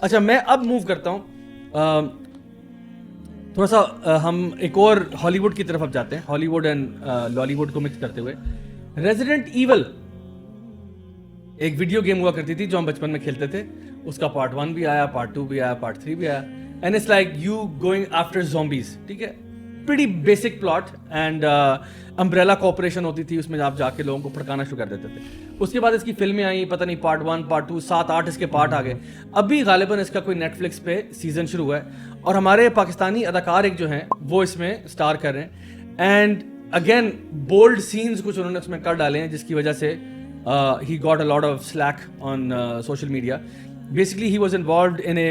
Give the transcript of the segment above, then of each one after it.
اچھا میں اب موو کرتا ہوں تھوڑا سا ہم ایک اور ہالی ووڈ کی طرف اب جاتے ہیں, ہالی ووڈ اینڈ لالی ووڈ کو مکس کرتے ہوئے. ریزیڈنٹ ایول ایک ویڈیو گیم ہوا کرتی تھی جو ہم بچپن میں کھیلتے تھے, اس کا پارٹ 1 بھی آیا, پارٹ 2 بھی آیا, پارٹ 3 بھی آیا, and it's like you going after zombies. ٹھیک ہے, pretty basic plot, and Umbrella Corporation ہوتی تھی اس میں, آپ جا کے لوگوں کو پھڑکانا شروع کر دیتے تھے. اس کے بعد اس کی فلمیں آئیں, پتہ نہیں پارٹ 1 پارٹ 2 7-8 اس کے پارٹ آ گئے. ابھی غالباً اس کا کوئی نیٹ فلکس پہ سیزن شروع ہوا ہے, اور ہمارے پاکستانی اداکار ایک جو ہیں وہ اس میں اسٹار کر رہے ہیں. اینڈ اگین بولڈ سینز کچھ انہوں نے اس میں کر ڈالے ہیں, جس کی وجہ سے he got a lot of slack on social media. Basically he was involved in a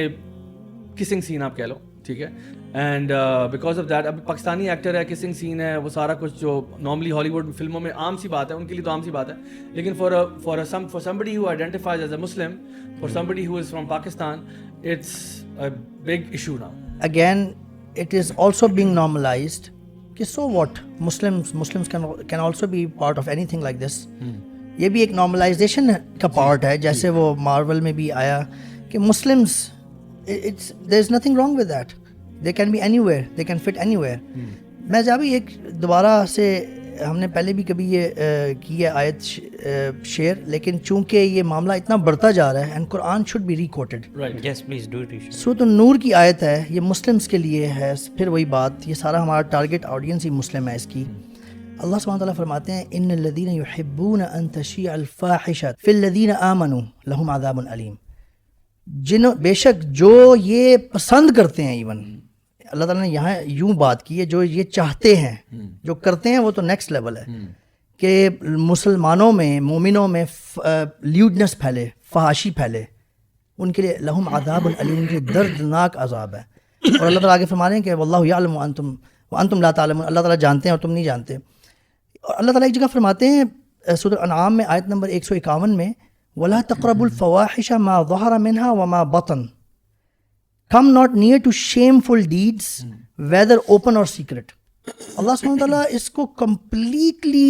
kissing scene آپ کہہ لو, ٹھیک ہے, اینڈ بیکاز آف دیٹ اب پاکستانی ایکٹر ہے, کسنگ سین ہے, وہ سارا کچھ جو نارملی ہالی ووڈ فلموں میں عام سی بات ہے, ان کے لیے تو عام سی بات ہے, لیکن for somebody who identifies as a Muslim, for somebody who is from Pakistan, it's a big issue now. Again, it is also being normalized. So what? Muslims can also be part of anything like this. یہ بھی ایک normalization کا part ہے, جیسے وہ marvel میں بھی آیا کہ Muslims there is nothing wrong with that, they can be anywhere, they can fit anywhere. میں جب بھی ایک دوبارہ سے, ہم نے پہلے بھی کبھی یہ کی ہے آیت شیئر, لیکن چونکہ یہ معاملہ اتنا بڑھتا جا رہا ہے, اینڈ قرآن شوڈ بی ریکوٹڈ. سورۃ النور کی آیت ہے, یہ مسلمس کے لیے ہے. پھر وہی بات, یہ سارا ہمارا ٹارگیٹ آڈینس ہی مسلم ہے اس کی. اللہ سبحانہ وتعالیٰ فرماتے ہیں ان الذین یحبون ان تشیع الفاحشۃ فی الذین آمنوا لہم عذاب علیم. بے شک جو یہ پسند کرتے ہیں, ایون اللہ تعالیٰ نے یہاں یوں بات کی ہے, جو یہ چاہتے ہیں, جو کرتے ہیں, وہ تو نیکسٹ لیول ہے کہ مسلمانوں میں, مومنوں میں لیوڈنس پھیلے, فحاشی پھیلے, ان کے لیے لہم عذاب علیم, ان کے لیے دردناک عذاب ہے. اور اللہ تعالیٰ آگے فرما رہے ہیں کہ واللہ یعلم وانتم لا تعلمون, اللہ تعالیٰ جانتے ہیں اور تم نہیں جانتے. اور اللہ تعالیٰ ایک جگہ فرماتے ہیں سورۃ الانعام میں آیت نمبر 151 میں, وَلَا تَقْرَبُوا الْفَوَاحِشَ مَا ظَهَرَ مِنْهَا وَمَا بَطَنَ, come not near to shameful deeds whether open or secret. اللہ سبحانہ وتعالیٰ اس کو کمپلیٹلی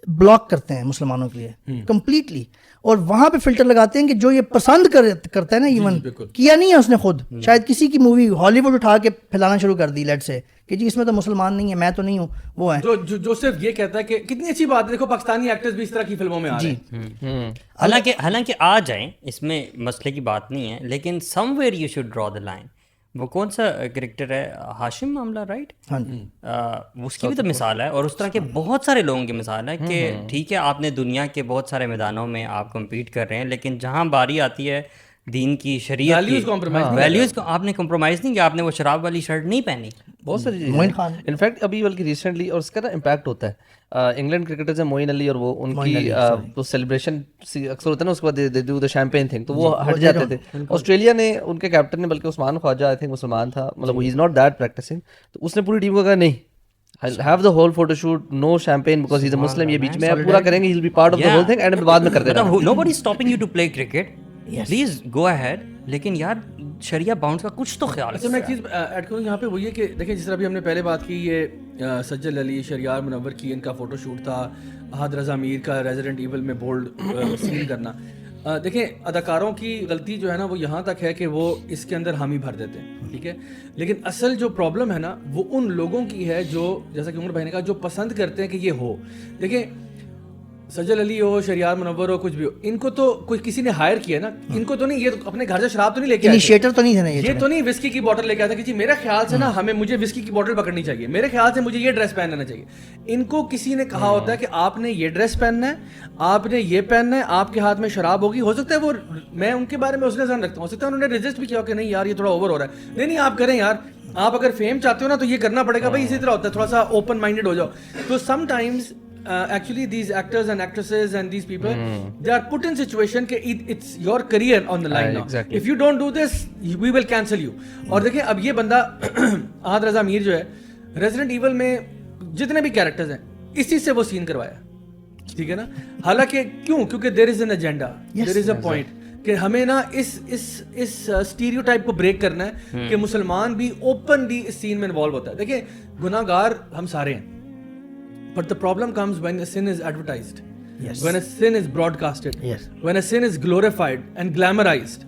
بلاک کرتے ہیں مسلمانوں کے لیے, کمپلیٹلی, اور وہاں پہ فلٹر لگاتے ہیں کہ جو یہ پسند کرتا ہے نا, ایون کیا نہیں ہے اس نے خود, شاید کسی کی مووی ہالی ووڈ اٹھا کے پھیلانا شروع کر دی لیٹ سے کہ جی اس میں تو مسلمان نہیں ہے, میں تو نہیں ہوں, وہ ہے جو صرف یہ کہتا ہے کہ کتنی اچھی بات ہے, دیکھو پاکستانی ایکٹرز بھی اس طرح کی فلموں میں آ رہے ہیں. حالانکہ آ جائیں, اس میں مسئلے کی بات نہیں ہے, لیکن somewhere you should draw the line. وہ کون سا کریکٹر ہے, ہاشم معاملہ, رائٹ, اس کی بھی تو مثال ہے, اور اس طرح کے بہت سارے لوگوں کی مثال ہے کہ ٹھیک ہے آپ نے دنیا کے بہت سارے میدانوں میں آپ کمپیٹ کر رہے ہیں, لیکن جہاں باری آتی ہے دین کی, شریعت کی ویلیوز کو آپ نے کمپرومائز نہیں کیا, آپ نے وہ شراب والی شرٹ نہیں پہنی. بہت ساری چیزیں انفیکٹ ابھی بلکہ ریسنٹلی, اور اس کا نا امپیکٹ ہوتا ہے. انگلینڈ کرکٹرز ہیں معین علی, اور وہ ان کی وہ سیلیبریشن اکثر ہوتا ہے نا, اس کے بعد they do the champagne thing, تو وہ ہٹ جاتے تھے. آسٹریلیا نے, ان کے کیپٹن نے, بلکہ عثمان خواجہ آئی تھنک مسلمان تھا, مطلب ہی از ناٹ دیٹ پریکٹسنگ, تو اس نے پوری ٹیم کو کہا نہیں, have the whole photo shoot, no champagne because he's a Muslim, یہ بیچ میں پورا کریں گے, he'll be part of the whole thing, and بعد میں کر دینا. Nobody is stopping you to play cricket, please go ahead, لیکن یار شریعہ باؤنڈ کا کچھ تو خیال. اچھا میں ایک چیز ایڈ کروں یہاں پہ, وہ یہ کہ دیکھیں جس طرح بھی ہم نے پہلے بات کی, یہ سجل علی, شہریار منور کی ان کا فوٹو شوٹ تھا, احد رضا میر کا ریزیڈنٹ ایول میں بولڈ سین کرنا. دیکھیں اداکاروں کی غلطی جو ہے نا وہ یہاں تک ہے کہ وہ اس کے اندر حامی بھر دیتے ہیں, ٹھیک ہے, لیکن اصل جو پرابلم ہے نا وہ ان لوگوں کی ہے جو, جیسا کہ عمر بھائی نے کہا, جو پسند کرتے ہیں کہ یہ ہو. دیکھیں سجل علی ہو, شہریار منور ہو, کچھ بھی ہو, ان کو تو کوئی کسی نے ہائر کیا نا, ان کو تو نہیں, یہ اپنے گھر سے شراب تو نہیں لے کے آئے, انیشیٹر تو نہیں تھا نا, یہ تو نہیں وسکی کی بوٹل لے کے آتا کہ جی میرے خیال سے نا مجھے وسکی کی بوٹل پکڑنی چاہیے, میرے خیال سے مجھے یہ ڈریس پہن لینا چاہیے. ان کو کسی نے کہا ہوتا ہے کہ آپ نے یہ ڈریس پہننا ہے, آپ نے یہ پہننا ہے, آپ کے ہاتھ میں شراب ہوگی. ہو سکتا ہے وہ, میں ان کے بارے میں اس نے ذہن رکھتا ہوں, ہو سکتا ہے انہوں نے رجسٹ بھی کیا کہ نہیں یار یہ تھوڑا اوور ہو رہا ہے. نہیں آپ کریں یار, آپ اگر فیم چاہتے ہو نا تو یہ کرنا پڑے گا بھائی, اسی طرح ہوتا ہے, تھوڑا سا اوپن مائنڈیڈ ہو جاؤ. تو some times actually these actors and actresses and these people they are put in situation کہ it's your career on the line now. If you don't do this we will cancel you. اور دیکھیں اب یہ بندہ احد رضا میر جو ہے resident evil میں جتنے بھی کیریکٹرز ہیں اسی سے وہ سین کروایا, ٹھیک ہے نا. حالانکہ کیوں, کیونکہ there is an agenda, there is a point کہ ہمیں نا اس اسٹیریو ٹائپ کو بریک کرنا ہے کہ مسلمان بھی اوپنلی اس سین میں انوالو ہوتا ہے. دیکھیں گناہ گار ہم سارے ہیں, but the problem comes when sin is advertised. when a sin is broadcasted, Yes. when a sin is glorified and glamorized,